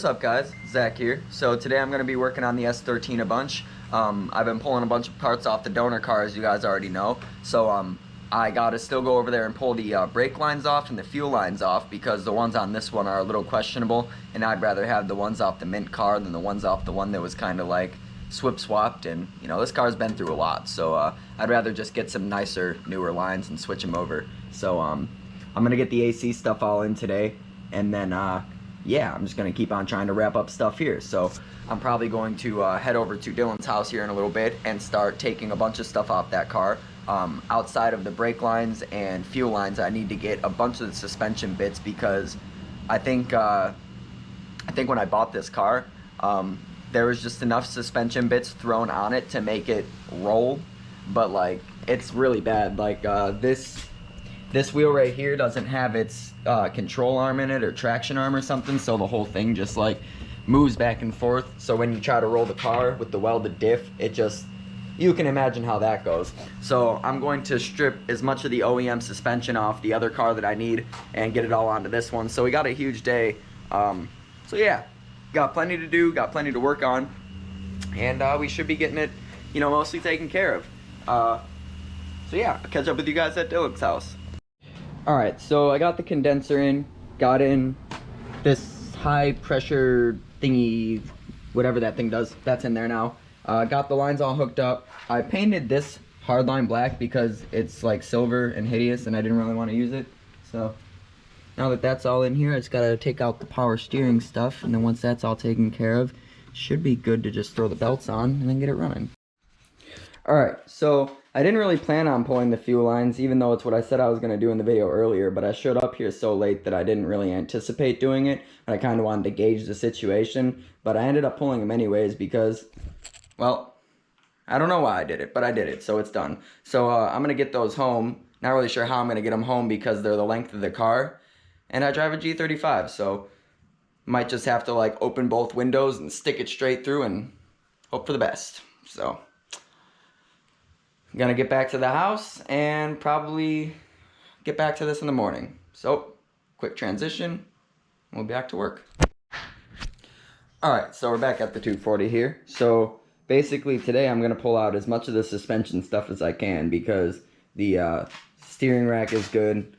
What's up, guys? Zach here. So today I'm going to be working on the S13 a bunch. I've been pulling a bunch of parts off the donor car, as you guys already know. So I got to still go over there and pull the brake lines off and the fuel lines off, because the ones on this one are a little questionable, and I'd rather have the ones off the mint car than the ones off the one that was kind of like swapped. And you know, this car's been through a lot, so I'd rather just get some nicer, newer lines and switch them over. So I'm going to get the AC stuff all in today, and then yeah, I'm just going to keep on trying to wrap up stuff here. So I'm probably going to head over to Dylan's house here in a little bit and start taking a bunch of stuff off that car. Outside of the brake lines and fuel lines, I need to get a bunch of the suspension bits, because I think when I bought this car, there was just enough suspension bits thrown on it to make it roll, but like it's really bad. Like this wheel right here doesn't have its control arm in it, or traction arm or something, so the whole thing just like moves back and forth. So when you try to roll the car with the welded diff, it just, you can imagine how that goes. So I'm going to strip as much of the OEM suspension off the other car that I need and get it all onto this one. So we got a huge day. So yeah, got plenty to do, got plenty to work on, and we should be getting it, you know, mostly taken care of. So yeah, I'll catch up with you guys at Dylan's house. Alright, so I got the condenser in, got in this high pressure thingy, whatever that thing does, that's in there now. Got the lines all hooked up. I painted this hardline black because it's like silver and hideous, and I didn't really want to use it. So now that that's all in here, I just gotta take out the power steering stuff, and then once that's all taken care of, it should be good to just throw the belts on and then get it running. Alright, so I didn't really plan on pulling the fuel lines, even though it's what I said I was going to do in the video earlier, but I showed up here so late that I didn't really anticipate doing it, and I kind of wanted to gauge the situation, but I ended up pulling them anyways because, well, I don't know why I did it, but I did it, so it's done. So I'm going to get those home. Not really sure how I'm going to get them home because they're the length of the car, and I drive a G35, so might just have to like open both windows and stick it straight through and hope for the best. So I'm gonna get back to the house and probably get back to this in the morning. So, quick transition, we'll be back to work. Alright, so we're back at the 240 here. So, basically today I'm gonna pull out as much of the suspension stuff as I can, because the steering rack is good.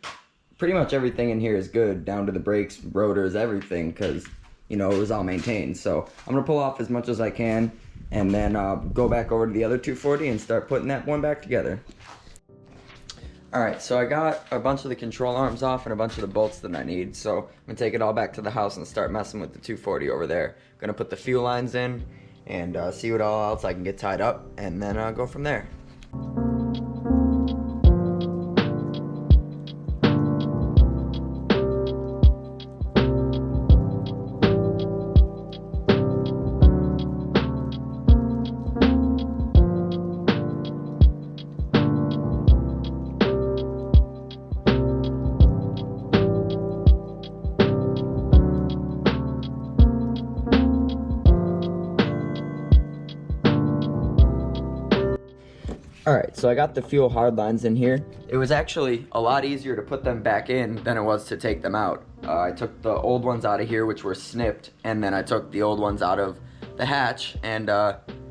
Pretty much everything in here is good, down to the brakes, rotors, everything, because, you know, it was all maintained. So, I'm gonna pull off as much as I can, and then go back over to the other 240 and start putting that one back together. Alright, so I got a bunch of the control arms off and a bunch of the bolts that I need, so I'm going to take it all back to the house and start messing with the 240 over there. I'm going to put the fuel lines in and see what all else I can get tied up, and then go from there. Alright, so I got the fuel hard lines in here. It was actually a lot easier to put them back in than it was to take them out. I took the old ones out of here, which were snipped, and then I took the old ones out of the hatch, and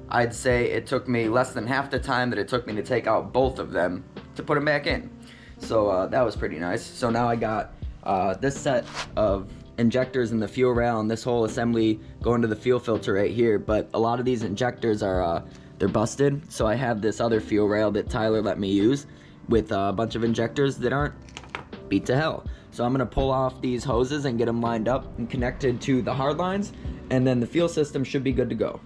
I'd say it took me less than half the time that it took me to take out both of them to put them back in. So that was pretty nice. So now I got this set of injectors in the fuel rail and this whole assembly going to the fuel filter right here, but a lot of these injectors are they're busted, so I have this other fuel rail that Tyler let me use with a bunch of injectors that aren't beat to hell. So I'm gonna pull off these hoses and get them lined up and connected to the hard lines, and then the fuel system should be good to go.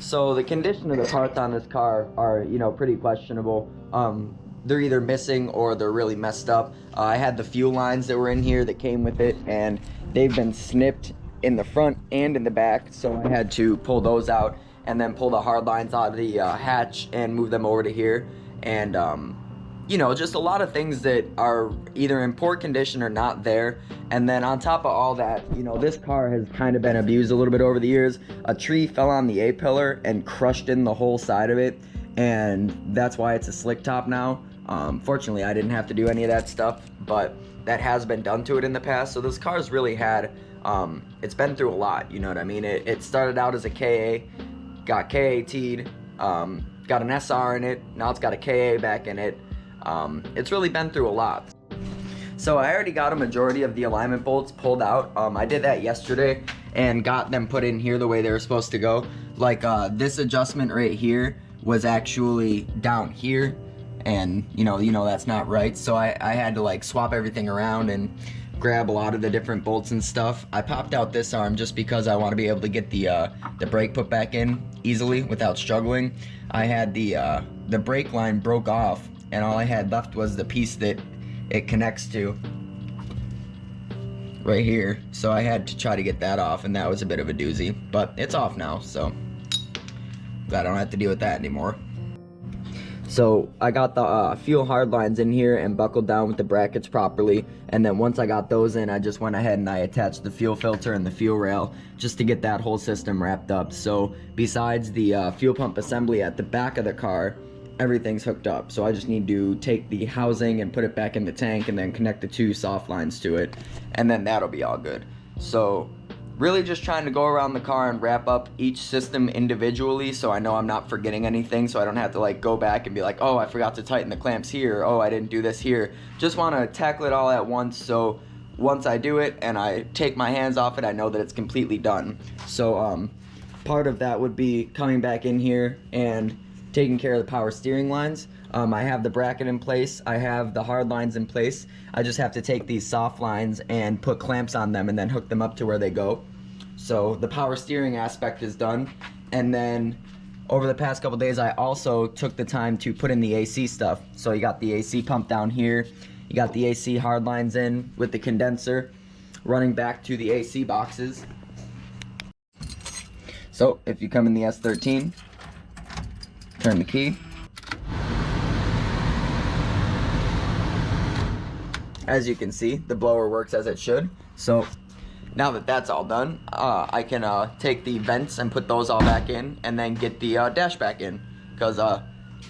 So the condition of the parts on this car are, you know, pretty questionable. They're either missing or they're really messed up. I had the fuel lines that were in here that came with it, and they've been snipped in the front and in the back, so I had to pull those out and then pull the hard lines out of the hatch and move them over to here. And you know, just a lot of things that are either in poor condition or not there. And then on top of all that, you know, this car has kind of been abused a little bit over the years. A tree fell on the A-pillar and crushed in the whole side of it, and that's why it's a slick top now. Fortunately, I didn't have to do any of that stuff, but that has been done to it in the past. So this car's really had, it's been through a lot, you know what I mean? It started out as a KA, got KAT'd, got an SR in it, now it's got a KA back in it. It's really been through a lot. So I already got a majority of the alignment bolts pulled out. I did that yesterday and got them put in here the way they were supposed to go. Like this adjustment right here was actually down here, and you know that's not right. So I had to like swap everything around and grab a lot of the different bolts and stuff. I popped out this arm just because I want to be able to get the brake put back in easily without struggling. I had the brake line broke off, and all I had left was the piece that it connects to right here. So I had to try to get that off, and that was a bit of a doozy, but it's off now, so I don't have to deal with that anymore. So I got the fuel hard lines in here and buckled down with the brackets properly, and then once I got those in, I just went ahead and I attached the fuel filter and the fuel rail just to get that whole system wrapped up. So besides the fuel pump assembly at the back of the car, everything's hooked up. So I just need to take the housing and put it back in the tank and then connect the 2 soft lines to it, and then that'll be all good. So really just trying to go around the car and wrap up each system individually, so I know I'm not forgetting anything, so I don't have to like go back and be like, oh, I forgot to tighten the clamps here, oh, I didn't do this here. Just want to tackle it all at once, so once I do it and I take my hands off it, I know that it's completely done. So part of that would be coming back in here and taking care of the power steering lines. I have the bracket in place, I have the hard lines in place. I just have to take these soft lines and put clamps on them and then hook them up to where they go. So the power steering aspect is done. And then over the past couple days, I also took the time to put in the AC stuff. So you got the AC pump down here, you got the AC hard lines in with the condenser running back to the AC boxes. So if you come in the S13, turn the key. As you can see, the blower works as it should. So now that that's all done, I can take the vents and put those all back in, and then get the dash back in, because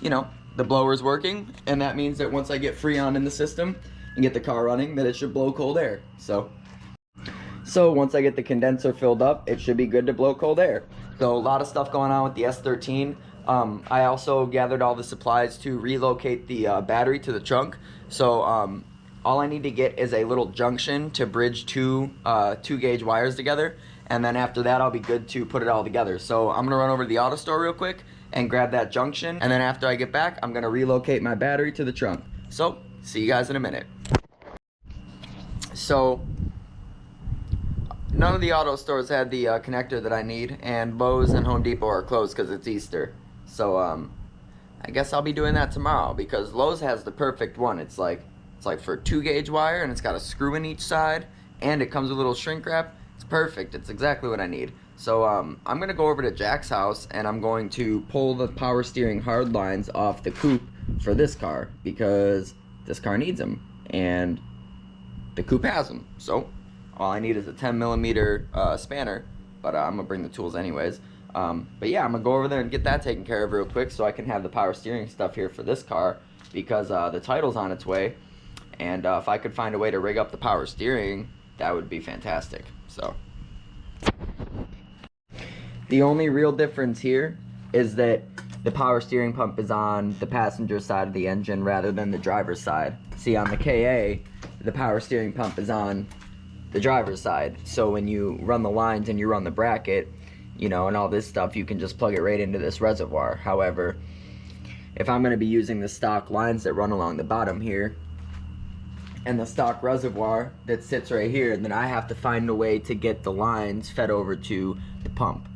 you know, the blower's working, and that means that once I get Freon in the system and get the car running, that it should blow cold air. So once I get the condenser filled up, it should be good to blow cold air. So a lot of stuff going on with the S13. I also gathered all the supplies to relocate the battery to the trunk. So all I need to get is a little junction to bridge 2 gauge wires together, and then after that I'll be good to put it all together. So I'm gonna run over to the auto store real quick and grab that junction, and then after I get back, I'm gonna relocate my battery to the trunk. So see you guys in a minute. So none of the auto stores had the connector that I need, and Lowe's and Home Depot are closed because it's Easter. So I guess I'll be doing that tomorrow, because Lowe's has the perfect one. It's like for 2 gauge wire, and it's got a screw in each side, and it comes with a little shrink wrap. It's perfect. It's exactly what I need. So I'm gonna go over to Jack's house, and I'm going to pull the power steering hard lines off the coupe for this car, because this car needs them, and the coupe has them. So all I need is a 10mm spanner, but I'm gonna bring the tools anyways. But yeah, I'm gonna go over there and get that taken care of real quick, so I can have the power steering stuff here for this car, because the title's on its way. And if I could find a way to rig up the power steering, that would be fantastic. So the only real difference here is that the power steering pump is on the passenger side of the engine rather than the driver's side. See, on the KA, the power steering pump is on the driver's side. So when you run the lines and you run the bracket, you know, and all this stuff, you can just plug it right into this reservoir. However, if I'm going to be using the stock lines that run along the bottom here, and the stock reservoir that sits right here, then I have to find a way to get the lines fed over to the pump.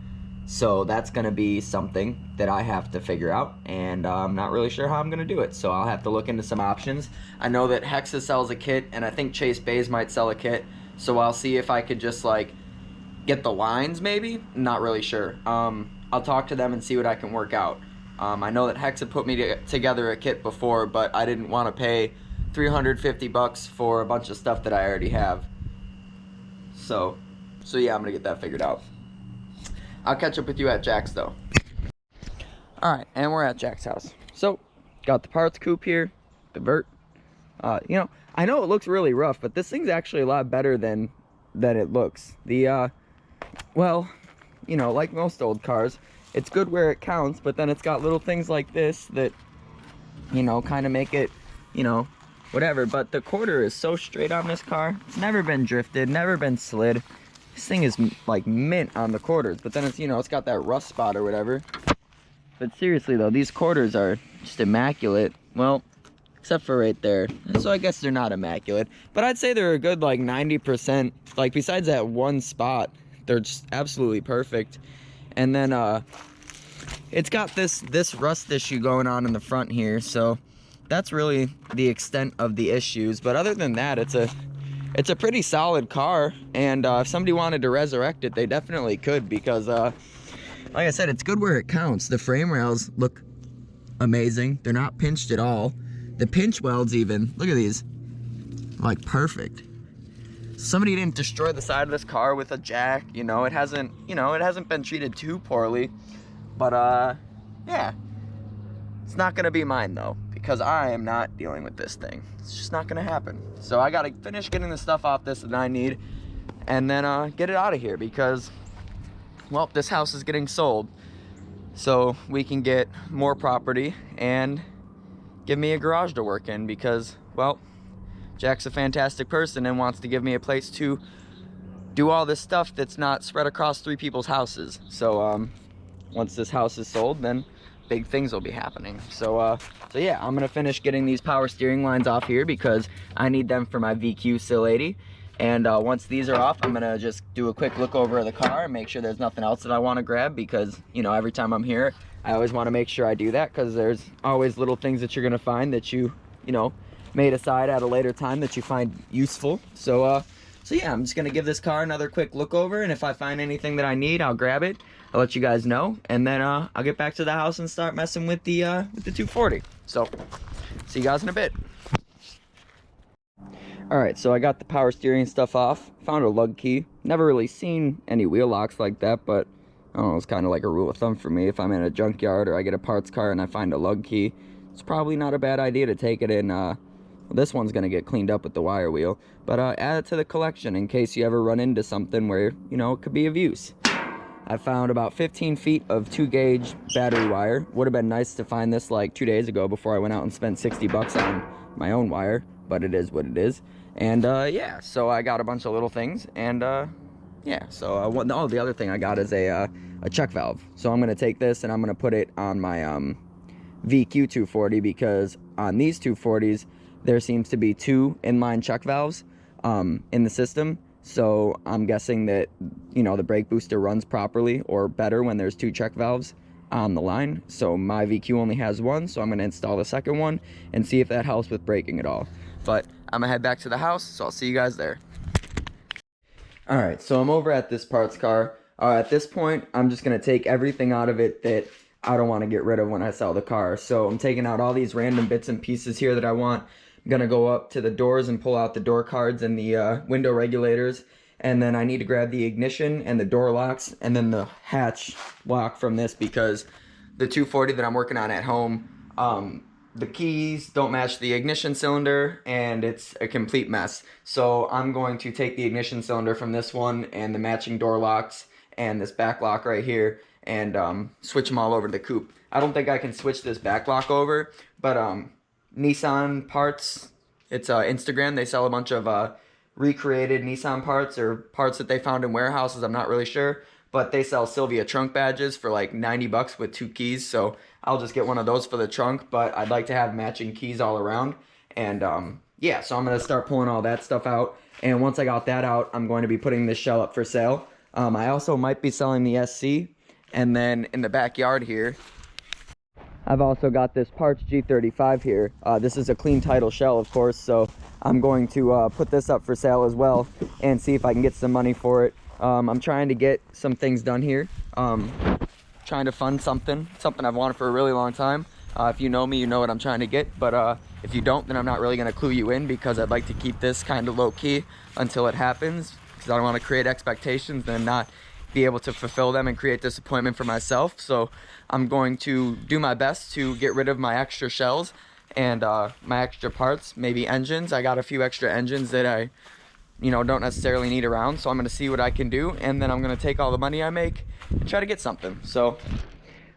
So that's gonna be something that I have to figure out, and I'm not really sure how I'm gonna do it. So I'll have to look into some options. I know that Hexa sells a kit, and I think Chase Bays might sell a kit. So I'll see if I could just like get the lines maybe, not really sure. I'll talk to them and see what I can work out. I know that Hexa put me together a kit before, but I didn't want to pay $350 for a bunch of stuff that I already have. So yeah, I'm gonna get that figured out. I'll catch up with you at Jack's though. Alright, and we're at Jack's house. So, got the parts coupe here, the vert, You know, I know it looks really rough, but this thing's actually a lot better than it looks. Well, you know, like most old cars, it's good where it counts, but then it's got little things like this that, you know, kind of make it, you know, whatever. But the quarter is so straight on this car. It's never been drifted, never been slid. This thing is like mint on the quarters, but then it's, you know, it's got that rust spot or whatever. But seriously though, these quarters are just immaculate. Well, except for right there. So I guess they're not immaculate, but I'd say they're a good like 90%. Like besides that one spot, they're just absolutely perfect. And then it's got this rust issue going on in the front here, so that's really the extent of the issues. But other than that, it's a pretty solid car, and if somebody wanted to resurrect it, they definitely could, because like I said, it's good where it counts. The frame rails look amazing. They're not pinched at all. The pinch welds even, look at these, like perfect. Somebody didn't destroy the side of this car with a jack, you know. It hasn't been treated too poorly. But yeah, it's not gonna be mine though, because I am not dealing with this thing. It's just not gonna happen. So I gotta finish getting the stuff off this that I need, and then get it out of here, because, well, this house is getting sold, so we can get more property and give me a garage to work in, because, well, Jack's a fantastic person and wants to give me a place to do all this stuff that's not spread across 3 people's houses. So once this house is sold, then big things will be happening. So yeah, I'm gonna finish getting these power steering lines off here, because I need them for my VQ Sil 80. And once these are off, I'm gonna just do a quick look over the car and make sure there's nothing else that I want to grab, because, you know, every time I'm here, I always want to make sure I do that, because there's always little things that you're gonna find that you know, made aside at a later time that you find useful. So yeah, I'm just gonna give this car another quick look over, and if I find anything that I need, I'll grab it. I'll let you guys know, and then I'll get back to the house and start messing with the 240. So, see you guys in a bit. All right, so I got the power steering stuff off. Found a lug key. Never really seen any wheel locks like that, but I don't know, it's kind of like a rule of thumb for me. If I'm in a junkyard or I get a parts car and I find a lug key, it's probably not a bad idea to take it in. Well, this one's gonna get cleaned up with the wire wheel, but add it to the collection in case you ever run into something where, you know, it could be of use. I found about 15 feet of 2-gauge battery wire. Would have been nice to find this like 2 days ago before I went out and spent 60 bucks on my own wire, but it is what it is. And yeah, so I got a bunch of little things, and yeah, so oh, the other thing I got is a check valve. So I'm gonna take this and I'm gonna put it on my VQ 240, because on these 240s there seems to be 2 inline check valves in the system. So I'm guessing that, you know, the brake booster runs properly or better when there's 2 check valves on the line. So my VQ only has 1, so I'm going to install the second one and see if that helps with braking at all. But I'm gonna head back to the house, so I'll see you guys there. All right, so I'm over at this parts car. At this point, I'm just gonna take everything out of it that I don't want to get rid of when I sell the car. So I'm taking out all these random bits and pieces here that I want. I'm gonna go up to the doors and pull out the door cards and the window regulators, and then I need to grab the ignition and the door locks and then the hatch lock from this, because the 240 that I'm working on at home, the keys don't match the ignition cylinder and it's a complete mess. So I'm going to take the ignition cylinder from this one and the matching door locks and this back lock right here and switch them all over to the coupe. I don't think I can switch this back lock over, but Nissan parts, it's Instagram, they sell a bunch of recreated Nissan parts or parts that they found in warehouses, I'm not really sure, but they sell Silvia trunk badges for like 90 bucks with 2 keys, so I'll just get one of those for the trunk, but I'd like to have matching keys all around. And yeah, so I'm going to start pulling all that stuff out, and once I got that out, I'm going to be putting this shell up for sale. I also might be selling the SC, and then in the backyard here, I've also got this Parts G35 here. This is a clean title shell, of course, so I'm going to put this up for sale as well and see if I can get some money for it. I'm trying to get some things done here. Trying to fund something I've wanted for a really long time. If you know me, you know what I'm trying to get, but if you don't, then I'm not really going to clue you in, because I'd like to keep this kind of low-key until it happens, because I don't want to create expectations and not be able to fulfill them and create disappointment for myself. So I'm going to do my best to get rid of my extra shells and my extra parts, maybe engines. I got a few extra engines that I, don't necessarily need around, so I'm gonna see what I can do, and then I'm gonna take all the money I make and try to get something. So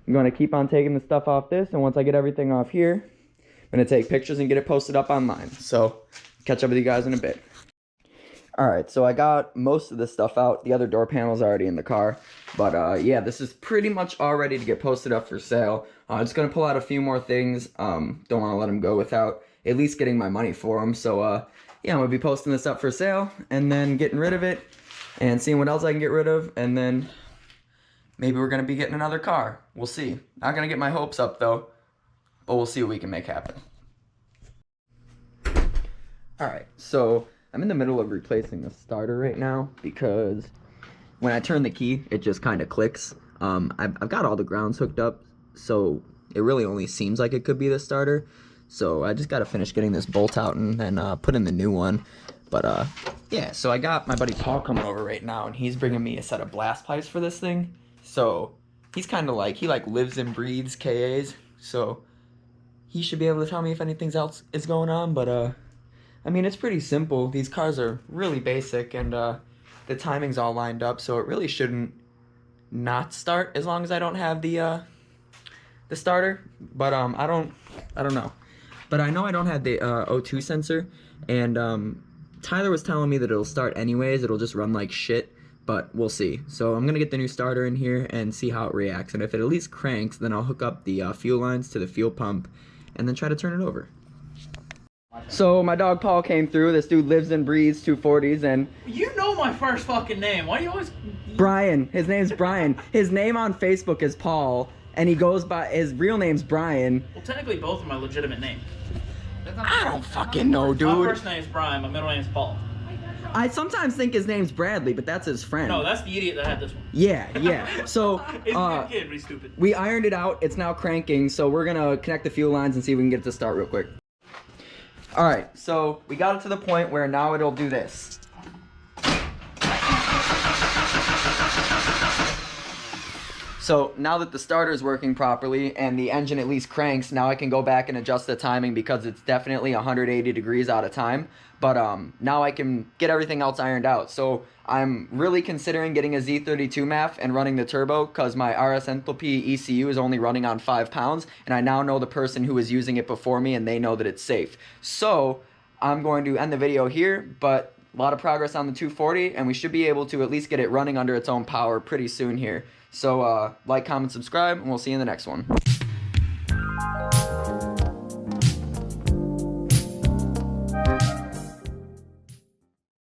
I'm gonna keep on taking the stuff off this, and once I get everything off here, I'm gonna take pictures and get it posted up online. So catch up with you guys in a bit. All right, so I got most of this stuff out. The other door panel's already in the car. But yeah, this is pretty much all ready to get posted up for sale. I'm just gonna pull out a few more things. Don't wanna let them go without at least getting my money for them. So yeah, I'm gonna be posting this up for sale and then getting rid of it and seeing what else I can get rid of. And then maybe we're gonna be getting another car. We'll see. Not gonna get my hopes up though, but we'll see what we can make happen. All right, so I'm in the middle of replacing the starter right now because when I turn the key, it just kind of clicks. I've got all the grounds hooked up, so it really only seems like it could be the starter. So I just got to finish getting this bolt out and then put in the new one. But yeah, so I got my buddy Paul coming over right now, and he's bringing me a set of blast pipes for this thing. So he's kind of like, he like lives and breathes KAs, so he should be able to tell me if anything else is going on. But I mean, it's pretty simple. These cars are really basic, and the timing's all lined up, so it really shouldn't not start as long as I don't have the starter. But I don't know. But I know I don't have the O2 sensor, and Tyler was telling me that it'll start anyways. It'll just run like shit, but we'll see. So I'm gonna get the new starter in here and see how it reacts, and if it at least cranks, then I'll hook up the fuel lines to the fuel pump and then try to turn it over. So my dog Paul came through. This dude lives and breathes 240s, and you know my first fucking name. Why do you always? Brian. His name's Brian. His name on Facebook is Paul, and he goes by, his real name's Brian. Well, technically both are my legitimate names. I don't fucking know, dude. My first name is Brian. My middle name is Paul. I sometimes think his name's Bradley, but that's his friend. No, that's the idiot that had this one. Yeah. So He's a good kid, but he's stupid. We ironed it out. It's now cranking, so we're gonna connect the fuel lines and see if we can get it to start real quick. All right, so we got it to the point where now it'll do this. So now that the starter is working properly and the engine at least cranks, now I can go back and adjust the timing because it's definitely 180 degrees out of time. But now I can get everything else ironed out. So I'm really considering getting a Z32 MAF and running the turbo because my RS Enthalpy ECU is only running on 5 pounds, and I now know the person who was using it before me, and they know that it's safe. So I'm going to end the video here, but a lot of progress on the 240, and we should be able to at least get it running under its own power pretty soon here. So like, comment, subscribe, and we'll see you in the next one.